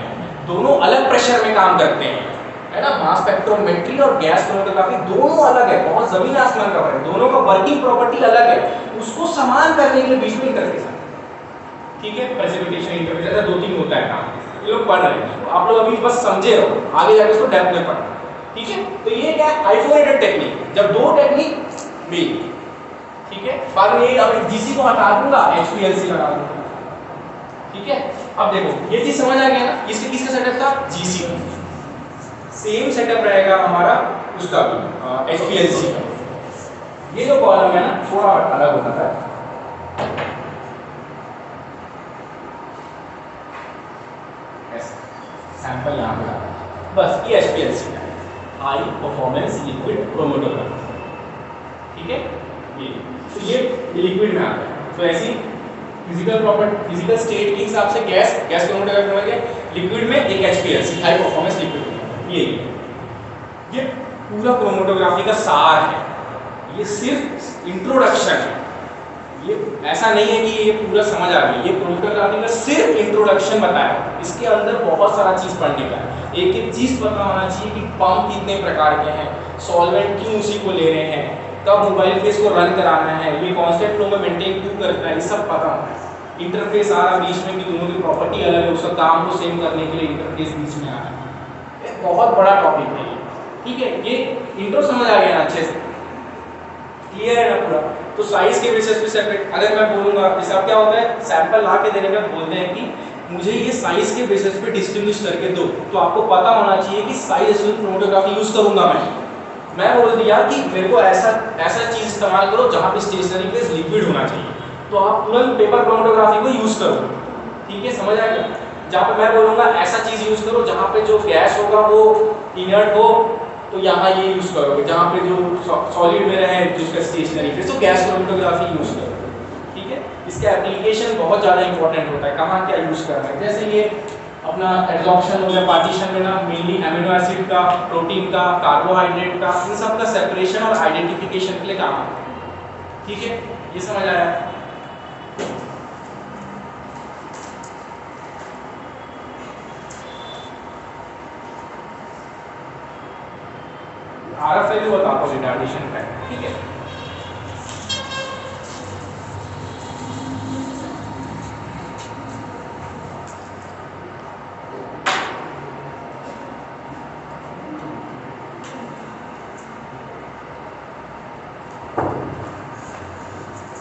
दोनों अलग प्रेशर में काम करते हैं, है ना। मास स्पेक्ट्रोमेट्री और गैस क्रोमेटोग्राफी दोनों अलग है, बहुत जमीन आसमान का फर्क है, दोनों का वर्किंग प्रॉपर्टी अलग है, उसको समान करने के लिए बीच में इंटरफेस है। ठीक है, प्रेसिपिटेशन इंटरफेस, ऐसा 2-3 होता है काम, ये लोग पढ़ रहे हैं, तो आप लोग अभी बस समझे रहो, आगे जाकर उसको डेप्थ में पढ़ना। ठीक है, तो ये क्या है, आइसोलेटेड टेक्निक, जब दो टेक्निक मिल। ठीक है, बाद में ये अब जीसी को हटा दूंगा, एचपीएलसी लगा दूंगा। ठीक है, अब देखो ये चीज समझ आ गया ना, इसके किसका सेटअप था, जीसी का। सेम सेटअप रहेगा हमारा उसका भी, एचपीएलसी का। ये जो कॉलम है ना थोड़ा अलग होता है, सैंपल यहाँ पे आता है, बस ये एचपीएलसी का है, हाई परफॉर्मेंस लिक्विड क्रोमेटोग्राफी। ठीक है, ये लिक्विड में आता है। तो ऐसी फिजिकल प्रॉपर्टी, फिजिकल स्टेट के हिसाब से गैस क्रोमेटोग्राफी में गया, लिक्विड में एक एचपीएलसी, हाई परफॉर्मेंस लिक्विड। ये पूरा क्रोमेटोग्राफी का सार है, ये सिर्फ इंट्रोडक्शन है, ये ऐसा नहीं है कि ये पूरा समझ आ गई, ये क्रोमेटोग्राफी का सिर्फ इंट्रोडक्शन बताया। इसके अंदर बहुत सारा चीज पढ़ने का है, एक एक चीज पता होना चाहिए कि पंप कितने प्रकार के हैं, सॉल्वेंट क्यों उसी को ले रहे हैं, कब मोबाइल फेस को रन कराना है, ये कांस्टेंट फ्लो में मेंटेन क्यों करता है, ये सब पता होना है। इंटरफेस आ रहा बीच में कि दोनों की प्रॉपर्टी अलग है, उसका काम को सेम करने के लिए इंटरफेस बीच में आ रहा है। एक बहुत बड़ा टॉपिक है ये। ठीक है, ये इंट्रो समझ आ गया ना, अच्छे से क्लियर है ना पूरा। तो साइज के बेसिस पे सेपरेट, अगर मैं बोलूंगा जैसे अब क्या होता है, सैंपल ला के देने में बोलते हैं कि मुझे ये साइज के बेसिस पे डिस्टिंग्विश करके दो, तो आपको पता होना चाहिए कि साइज एसोसिएटेड क्रोमेटोग्राफी यूज करूंगा मैं बोल दिया कि मेरे को ऐसा चीज इस्तेमाल करो जहां पे स्टेशनरी फेज लिक्विड होना चाहिए, तो आप तुरंत पेपर क्रोमेटोग्राफी को यूज करो। ठीक है, समझ आ गया। जहां पे मैं बोलूंगा ऐसा चीज यूज करो जहां पे जो गैस होगा वो इनर्ट हो, तो यहाँ ये यूज करोगे, जहाँ पे जो सॉलिड में रहे जिसका स्टेशनरी फेज, तो गैस क्रोमेटोग्राफी यूज करो। ठीक है, इसका एप्लीकेशन बहुत ज़्यादा इंपॉर्टेंट होता है, कहाँ क्या यूज करना है। जैसे ये अपना एब्जॉर्प्शन हो गया, पार्टीशन में ना मेनली अमीनो एसिड का, प्रोटीन का, कार्बोहाइड्रेट का, इन सब का सेपरेशन और आइडेंटिफिकेशन के लिए काम आता है। ठीक है, ये समझ आया। आरएफ वैल्यू बताता हूँ रिटार्डेशन का। ठीक है,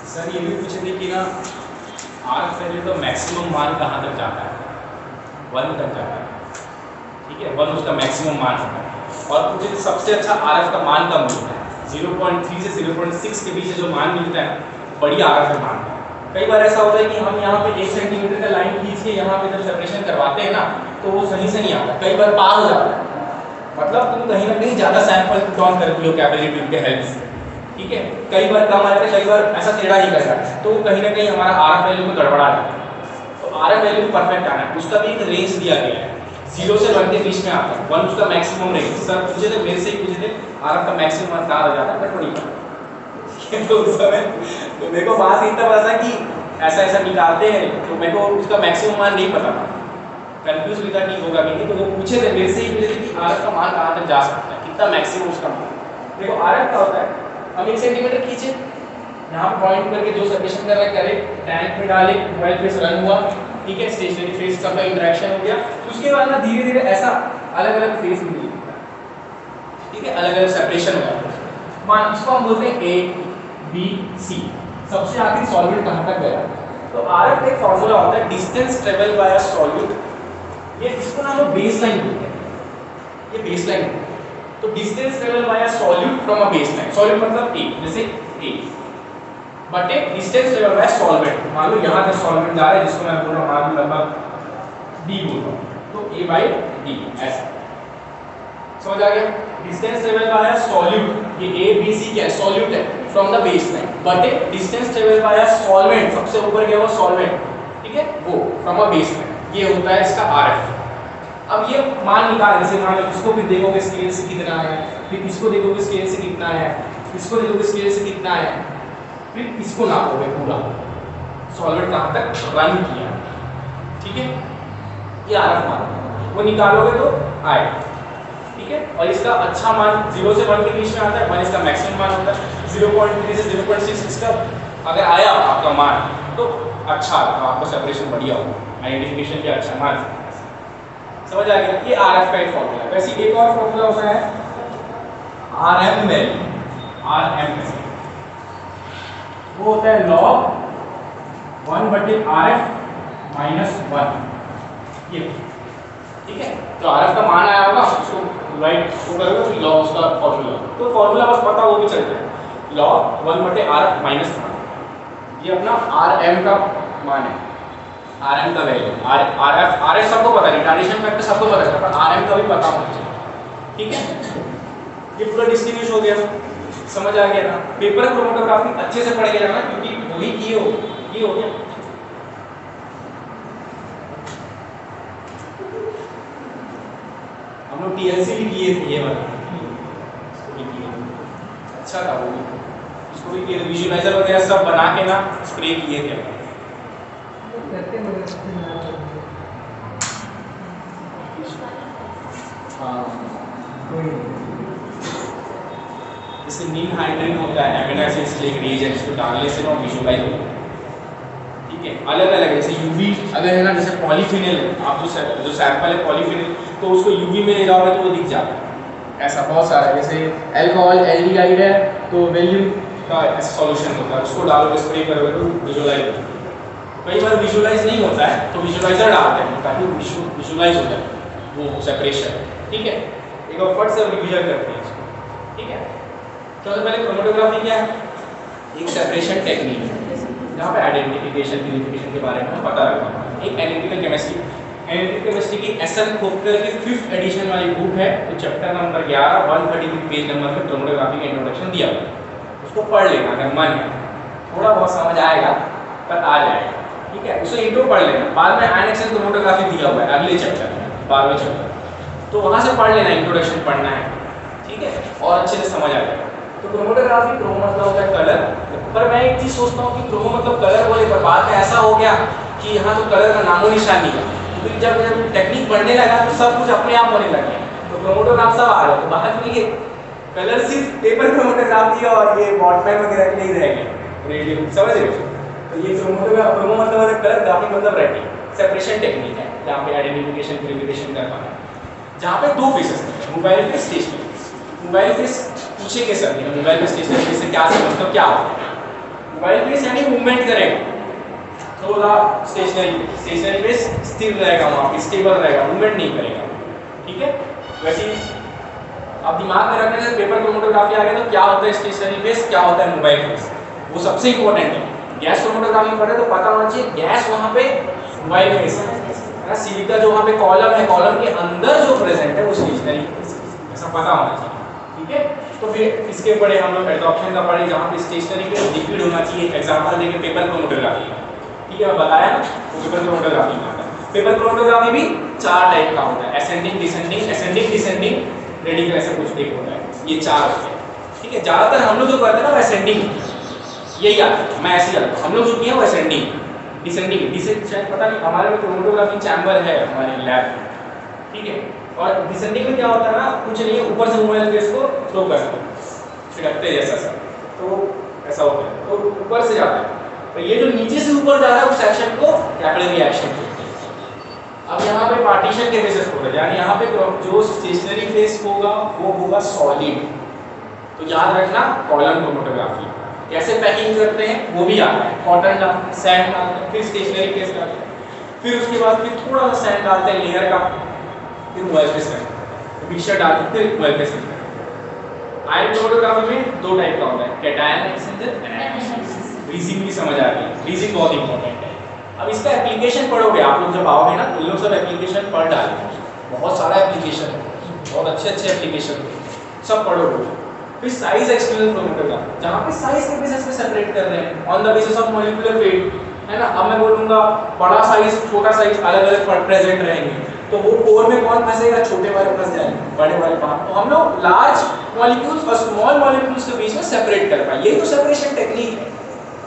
सर ये भी पूछे थे कि ना आरएफ वैल्यू का मैक्सिमम मान कहाँ तक जाता है, 1 तक जाता है। ठीक है, 1 उसका मैक्सिमम मान होता है। और मुझे सबसे अच्छा आरएफ का मान कम मिलता है, 0.3 से 0.6 के बीच जो मान मिलता है बढ़िया आरएफ का मान है। कई बार ऐसा होता है कि हम यहाँ पे 1 सेंटीमीटर का लाइन खींच के यहाँ पे जब सेपरेशन करवाते हैं ना तो वो सही से नहीं आता, कई बार पार हो जाता है, मतलब तुम कहीं ना कहीं ज़्यादा सैंपल पुट ऑन करती हो कैपिलरी ट्यूब के हेल्प से। ठीक है, कई बार कम आता है, कई बार ऐसा टेढ़ा ही करता है, तो कहीं ना कहीं हमारा आरएफ वैल्यू में गड़बड़ा जाता है। तो आरएफ वैल्यू परफेक्ट आना है, उसका भी एक रेंज दिया गया है, 0 से 1 के बीच में आता है। 1 उसका मैक्सिमम रेंज, सर पूछे थे मेरे से ही पूछे थे आरएफ का मैक्सिमम कहाँ हो जाता है, बट नहीं पता। तो उस समय तो मेरे को बात इतना पता था कि ऐसा निकालते हैं, तो मेरे को उसका मैक्सिमम मान नहीं पता था, कंफ्यूज भी था कि होगा कि नहीं। तो वो पूछे थे मेरे से ही पूछे थे कि आरएफ का मान कहाँ तक जा सकता है, कितना मैक्सिमम उसका मान। देखो आरएफ का होता है, हम 1 सेंटीमीटर खींचे, यहाँ पॉइंट करके जो सेपरेशन कर रहे करे, टैंक में डाले, मोबाइल फेस रन हुआ। ठीक है, स्टेशनरी फेस का इंटरेक्शन हो गया, उसके बाद ना धीरे धीरे ऐसा अलग अलग फेस मिलेगा। ठीक है, अलग अलग सेपरेशन होगा। मान इसको हम बोलते हैं ए बी सी, सबसे आखिर सॉल्वेंट कहां तक गया। तो आरएफ का एक फार्मूला होता है distance travel by a solute, ये इसको ना हम लोग बेसलाइन बोलते हैं, ये बेसलाइन है। तो distance travel by a solute from a baseline, solute मतलब ए, जैसे A but A distance travel by solvent, मान लो यहां तक सॉल्वेंट जा रहा है जिसको मैं बोल रहा हूं मान लो लगभग डी बोल रहा हूं, तो ए बाय डी ऐसा समझ आ गया। Distance travel by a solute, ये ए बी सी क्या है, सॉल्यूट है from the baseline, but A distance travel by a solvent, सबसे ऊपर गया वो सॉल्वेंट, ठीक है, वो फ्रॉम अ बेसलाइन, ये होता है इसका आरएफ। अब ये मान निकाल, जैसे मान लो इसको भी देखोगे स्केल से कितना है, फिर इसको देखोगे स्केल से कितना है, इसको देखोगे स्केल से कितना है, फिर इसको नापोगे पूरा सॉल्वेंट कहां तक रन किया, ठीक है, ये आरएफ मान वो निकालोगे तो आए, ठीक है। और इसका अच्छा मान 0 से 1 के बीच में आता है, 1 इसका मैक्सिमम मान होता है, 0.3 से 0.6 इसका अगर आया आपका मान तो अच्छा आपका सेपरेशन बढ़िया होगा, आइडेंटिफिकेशन भी अच्छा मान, समझ आ गया। ये आरएफ का एक फार्मूला है। वैसे एक और फार्मूला होता है आरएम वैल्यू, आरएम वैल्यू वो होता है log 1/RF माइनस 1, ये ठीक है। तो आरएफ का मान आया होगा उसको राइट वो करोगे तो लॉग उसका फार्मूला, तो फार्मूला बस पता वो भी चलता है log 1/RF माइनस 1, ये अपना आरएम का मान है, आरएम का वैल्यू, आरएफ आरएफ सबको पता है, रिटार्डेशन फैक्टर सबको पता है, पर आरएम का भी पता होना चाहिए, ठीक है। ये पूरा डिस्टिंग्विश हो गया, समझ आ गया ना। पेपर क्रोमेटोग्राफी अच्छे से पढ़ के जाना क्योंकि वही किए हो, ये हो गया। हम लोग टीएलसी भी किए थे, ये वाला इसको भी किए, अच्छा था वो भी, इसको भी किए, विजुअलाइजर वगैरह सब बना के ना स्प्रे किए थे। जैसे नीम हाइड्रेन होता है एमिनो एसिड्स के एक रिएजेंट, इसको डालने से ना विजुअलाइज होता है, ठीक है। अलग अलग है, जैसे यूवी अगर है ना, जैसे पॉलीफिनल आप जो सैंपल है पॉलीफिनल, तो उसको यूवी में ले जाओगे तो वो दिख जाता है, ऐसा बहुत सारा है। जैसे अल्कोहल एल्डिहाइड है तो वैल्यूम का ऐसा सॉल्यूशन होता है, उसको डालोगे स्प्रे करोगे तो विजुअलाइज होता है। कई बार विजुअलाइज नहीं होता है तो विजुअलाइजर डालते हैं ताकि विजुअलाइज हो जाए वो सेपरेशन, ठीक है। एक बार फट से रिवीजन करते हैं इसको, ठीक है। सबसे पहले क्रोमेटोग्राफी क्या है, एक सेपरेशन टेक्निक है जहाँ पे आइडेंटिफिकेशन प्यूरिफिकेशन के बारे में पता रखना। एक एनालिटिकल केमिस्ट्री, एनालिटिकल केमिस्ट्री की एसएन खोपकर की 5th एडिशन वाली बुक है, तो चैप्टर नंबर 11 133 पेज नंबर में क्रोमेटोग्राफी का इंट्रोडक्शन दिया हुआ है, उसको पढ़ लेना अगर मन है, थोड़ा बहुत समझ आएगा पर आ जाएगा, ठीक है। उसे इंट्रो पढ़ लेना, बाद में आयन एक्शन क्रोमेटोग्राफी दिया हुआ है अगले चैप्टर में 12वें चैप्टर, तो वहाँ से पढ़ लेना, इंट्रोडक्शन पढ़ना है, ठीक है, और अच्छे से समझ आ जाएगा। तो क्रोमेटोग्राफी, क्रोमो मतलब होता है कलर, पर मैं एक चीज सोचता हूँ कि क्रोमो मतलब कलर बोले, पर बाद में ऐसा हो गया कि यहाँ तो कलर का नामो निशान नहीं है, क्योंकि जब टेक्निक बढ़ने लगा तो सब कुछ अपने आप होने लग गया, तो क्रोमेटोग्राफ सब आ गए, तो बाद में ये कलर सिर्फ पेपर क्रोमेटोग्राफी और ये बॉटमैन वगैरह के लिए रह गए, रेडियो, समझ रहे हो। तो ये क्रोमेटोग्राफ, क्रोमो मतलब होता है कलर, ग्राफी मतलब राइटिंग, सेपरेशन टेक्निक है जहाँ पे आइडेंटिफिकेशन प्यूरिफिकेशन कर पाना, जहाँ पे दो फेसेस हैं, mobile phase, stationary. Mobile phase पूछे के सर मोबाइल फेस स्टेशनरी से क्या मतलब क्या होता है। मोबाइल फेस यानी मूवमेंट करेगा, थोड़ा स्टेशनरी फेस स्थिर रहेगा, वहाँ पे स्टेबल रहेगा, मूवमेंट नहीं करेगा, ठीक है। वैसे आप दिमाग में रखने से पेपर क्रोमेटोग्राफी आ गया तो क्या होता है स्टेशनरी फेस, क्या होता है मोबाइल फेस, वो सबसे इंपॉर्टेंट है। गैस क्रोमेटोग्राफी पढ़े तो पता होना चाहिए गैस वहाँ पे मोबाइल फेस है, सिलिका जो वहाँ पे कॉलम है, कॉलम के अंदर जो प्रेजेंट है वो स्टेशनरी फेस, ऐसा पता होना चाहिए, ठीक है। तो फिर इसके पढ़े हम लोग एडॉप्शन का पढ़े, जहाँ पे स्टेशनरी पे लिक्विड होना चाहिए, एग्जांपल देंगे पेपर क्रोमेटोग्राफी, ठीक है, मैं बताया ना तो पेपर क्रोमेटोग्राफी में आता है। पेपर क्रोमेटोग्राफी भी 4 टाइप का होता है, असेंडिंग डिसेंडिंग रेडिकल, ऐसा कुछ एक होता है, ये 4 होते हैं, ठीक है। ज्यादातर हम लोग जो करते हैं ना वो असेंडिंग, यही आता है, मैं ऐसे ही आता हूँ, हम लोग जो किए वो असेंडिंग, डिसेंडिंग शायद पता नहीं, हमारे में क्रोमेटोग्राफी चैम्बर है हमारे लैब, ठीक है। और डिसेंडिंग में क्या होता है ना, कुछ नहीं है, ऊपर से मोबाइल फेस को थ्रो करते हैं छिड़कते जैसा सा, तो ऐसा होता है, तो ऊपर से जाता है, तो ये जो नीचे से ऊपर जा रहा है उस सेक्शन को कैपिलरी एक्शन कहते हैं। अब यहाँ पे पार्टीशन के बेसिस होगा, यानी यहाँ पे जो स्टेशनरी फेस होगा वो होगा सॉलिड, तो याद रखना कॉलम क्रोमेटोग्राफी कैसे पैकिंग करते हैं वो भी आता है। कॉटन डालते हैं, सैंड डालते हैं, फिर स्टेशनरी केस डालते हैं, फिर उसके बाद फिर थोड़ा सा सैंड डालते हैं लेयर का, फिर मोबाइल फेस करते हैं, मिक्सचर डालते हैं, फिर मोबाइल फेस करते हैं। आयन क्रोमेटोग्राफी में दो टाइप का होता है, कैटायन एक्सचेंजर, रीजिंग भी समझ आ रही है, रीजिंग बहुत इंपॉर्टेंट है। अब इसका एप्लीकेशन पढ़ोगे आप लोग जब आओगे ना, तो लोग सब एप्लीकेशन पढ़ डालेंगे, बहुत सारा एप्लीकेशन है, बहुत अच्छे अच्छे एप्लीकेशन सब पढ़ोगे। फिर साइज एक्सक्लूजन क्रोमेटोग्राफी, जहाँ पे साइज के बेसिस पे सेपरेट कर रहे हैं on the basis of molecular weight, है ना। अब मैं बोलूंगा बड़ा साइज छोटा साइज अलग अलग प्रेजेंट रहेंगे, तो वो कोर में कौन फंसेगा, छोटे वाले फंस जाएंगे, बड़े वाले बाहर। तो हम लोग लार्ज मॉलिक्यूल्स और स्मॉल मॉलिक्यूल्स के बीच में सेपरेट कर पाए, यही तो सेपरेशन टेक्निक है,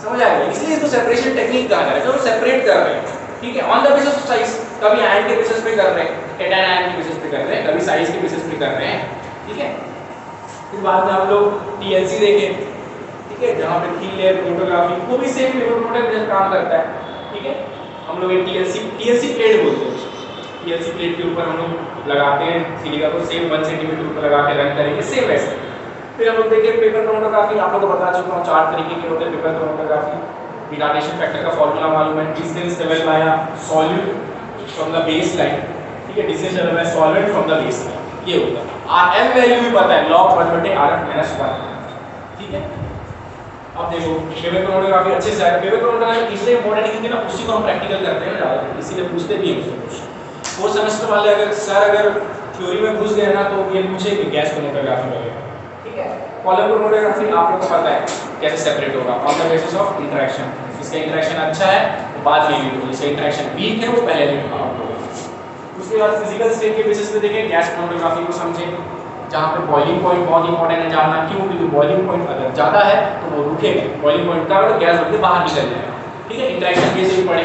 समझ आ गया। इसलिए इसको सेपरेशन टेक्निक कहा जाता है, जो सेपरेट कर रहे हैं, ठीक है, on the basis of size. कभी आयन के बेसिस पे कर रहे हैं, कैटायन आयन के बेसिस पे कर रहे हैं, कभी साइज के बेसिस पे कर रहे हैं, ठीक है। फिर बाद में हम लोग टीएलसी देखे, ठीक है, जहाँ पे थीन लेयर क्रोमेटोग्राफी, वो भी सेम लेवल प्रोडक्ट जैसा काम करता है, ठीक है। हम लोग एक टीएलसी प्लेट बोलते हैं, टीएलसी प्लेट के ऊपर हम लोग लगाते हैं सिलिका को, सेम 1 सेंटीमीटर ऊपर लगा के रन करेंगे, सेम वैसे। फिर हम लोग देखें पेपर क्रोमेटोग्राफी, आप लोग को बता चुका हूँ 4 तरीके के होते हैं पेपर क्रोमेटोग्राफी। डिलाटेशन फैक्टर का फॉर्मूला मालूम है, distance level by solute from the base line, ठीक है, distance level by solvent from the base line, ये होता है। आरएम वैल्यू भी पता है, log 1/Rf-1, ठीक है। अब देखो पेपर क्रोमेटोग्राफी अच्छे से है, पेपर क्रोमेटोग्राफी इसलिए इंपॉर्टेंट है क्योंकि ना उसी को हम प्रैक्टिकल करते हैं ना ज़्यादा, इसीलिए पूछते भी हैं उसको। फोर्थ सेमेस्टर वाले अगर सर अगर थ्योरी में घुस गए ना तो ये पूछेंगे गैस क्रोमेटोग्राफी वगैरह, ठीक है। कॉलम क्रोमेटोग्राफी आप लोगों को पता है कैसे सेपरेट होगा, on the basis of interaction. इसका इंटरेक्शन अच्छा है तो बाद में लीड होगी, इसका इंटरेक्शन वीक है वो पहले लीड होगा आप लोगों को। उसके बाद फिजिकल स्टेट के बेसिस पे देखें गैस क्रोमेटोग्राफी को समझें, जहाँ पे बॉइलिंग पॉइंट बहुत इंपॉर्टेंट है जानना, क्यों, क्योंकि बॉइलिंग पॉइंट अगर ज़्यादा है तो वो रुकेगा, बॉइलिंग पॉइंट का मतलब गैस बढ़ के बाहर निकल जाएगा, ठीक है। इंटरेक्शन कैसे भी पड़े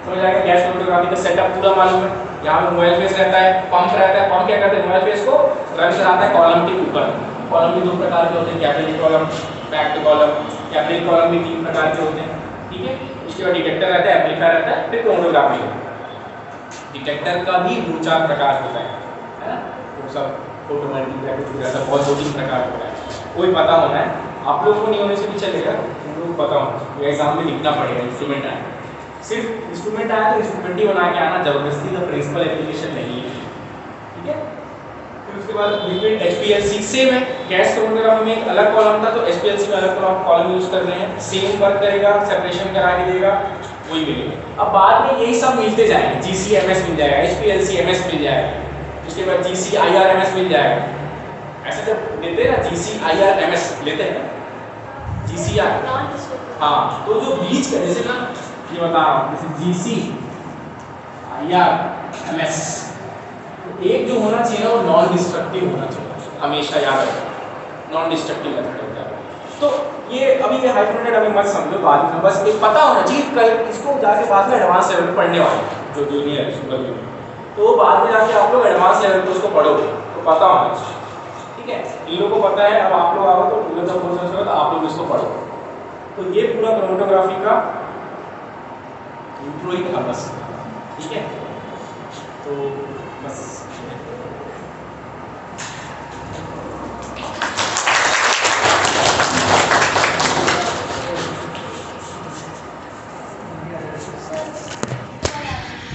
समझ आएगा। गैस क्रोमेटोग्राफी का सेटअप पूरा मालूम है, यहाँ पे मोबाइल फेस रहता है, पंप रहता है, पंप क्या करते हैं मोबाइल फेस को रन कराता है कॉलम के ऊपर। कॉलम भी 2 प्रकार के होते हैं, capillary column, packed column. Capillary column भी 3 प्रकार के होते हैं, ठीक है। उसके बाद डिटेक्टर रहता है, एम्पलीफायर रहता है, फिर क्रोमेटोग्राफी। डिटेक्टर का भी 2-4 प्रकार होता है ना, वो सब फोटो मल्टीप्लेक्स जैसा बहुत 2-3 प्रकार होता है, कोई पता होना है। आप लोग को नहीं होने से भी चलेगा, उन लोग पता होना, ये एग्जाम में लिखना पड़ेगा। इंस्ट्रूमेंट आया, सिर्फ इंस्ट्रूमेंट आया तो इंस्ट्रूमेंट ही बना के आना, जबरदस्ती का प्रिंसिपल एप्लीकेशन नहीं है, ठीक है। फिर उसके बाद लिक्विड एचपीएलसी सेम है, गैस क्रोमेटोग्राफी में एक अलग कॉलम था तो एचपीएलसी में अलग कॉलम यूज कर रहे हैं, सेम वर्क करेगा, सेपरेशन करा के देगा, वही मिलेगा। अब बाद में यही सब मिलते जाएंगे, जीसीएमएस मिल जाएगा, एचपीएलसीएमएस मिल जाएगा, उसके बाद जीसीआईआरएमएस मिल जाएगा। ऐसे जब देते हैं ना जीसीआईआरएमएस लेते हैं ना, जीसीआर, हाँ, तो जो बीच का जैसे ना ये बता रहा हूँ, जैसे जीसीआईआरएमएस एक जो होना चाहिए ना वो नॉन डिस्ट्रक्टिव होना चाहिए, हमेशा याद रखना, नॉन डिस्ट्रक्टिव मेथड होता है। तो ये अभी ये हाइड्रोनेट अभी मत समझो, बाद में बस एक पता होना चाहिए, कल इसको जाके बाद में एडवांस लेवल पे पढ़ने वाले जो जूनियर है सुपर जूनियर, तो बाद में जाके आप लोग एडवांस लेवल पे उसको पढ़ोगे तो पता होना चाहिए, ठीक है। इन लोगों को पता है, अब आप लोग आओ तो पूरा जब कोर्स होगा तो आप लोग इसको पढ़ो। तो ये पूरा क्रोमेटोग्राफी का इंट्रो ही था बस, ठीक है। तो बस